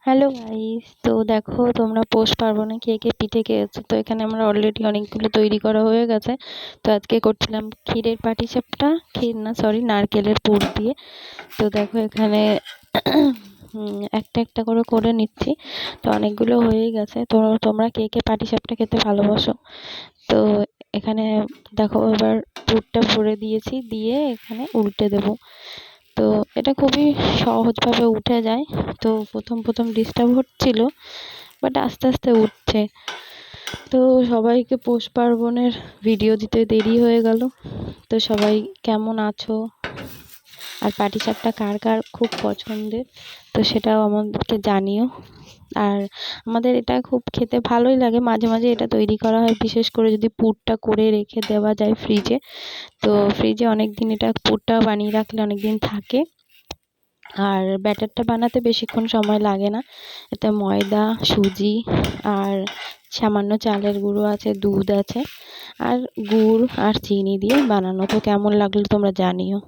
Hello guys, তো দেখো তোমরা পৌষ পার্বণে কে কে পিঠে খেয়েছো। তো এখানে আমরা অলরেডি অনেকগুলো তৈরি করা হয়ে গেছে। তো আজকে করছিলাম ক্ষীরের পাটিসাপটা, ক্ষীর না সরি নারকেলের পুর দিয়ে। তো দেখো এখানে একটা একটা করে করে নিচ্ছি। তো অনেকগুলো হয়েই গেছে। তো তোমরা কে কে পাটিসাপটা খেতে ভালোবাসো। তো এখানে দেখো এবার পুরটা ভরে দিয়েছি, দিয়ে এখানে উল্টে দেবো। তো এটা খুবই সহজভাবে উঠে যায়। তো প্রথম ডিস্টার্ব হচ্ছিল, বাট আস্তে আস্তে উঠছে। তো সবাইকে পৌষ পার্বণের ভিডিও দিতে দেরি হয়ে গেল। তো সবাই কেমন আছো, আর পাটিসাপটা কার কার খুব পছন্দের, তো সেটাও আমাদেরকে জানিও। আর আমাদের এটা খুব খেতে ভালোই লাগে। মাঝে মাঝে এটা তৈরি করা হয়, বিশেষ করে যদি পুরটা করে রেখে দেওয়া যায় ফ্রিজে। তো ফ্রিজে অনেক দিন এটা পুরটা বানিয়ে রাখলে অনেক দিন থাকে। আর ব্যাটারটা বানাতে বেশিক্ষণ সময় লাগে না। এতে ময়দা, সুজি আর সামান্য চালের গুঁড়ো আছে, দুধ আছে আর গুড় আর চিনি দিয়ে বানানো। তো কেমন লাগলো তোমরা জানিও।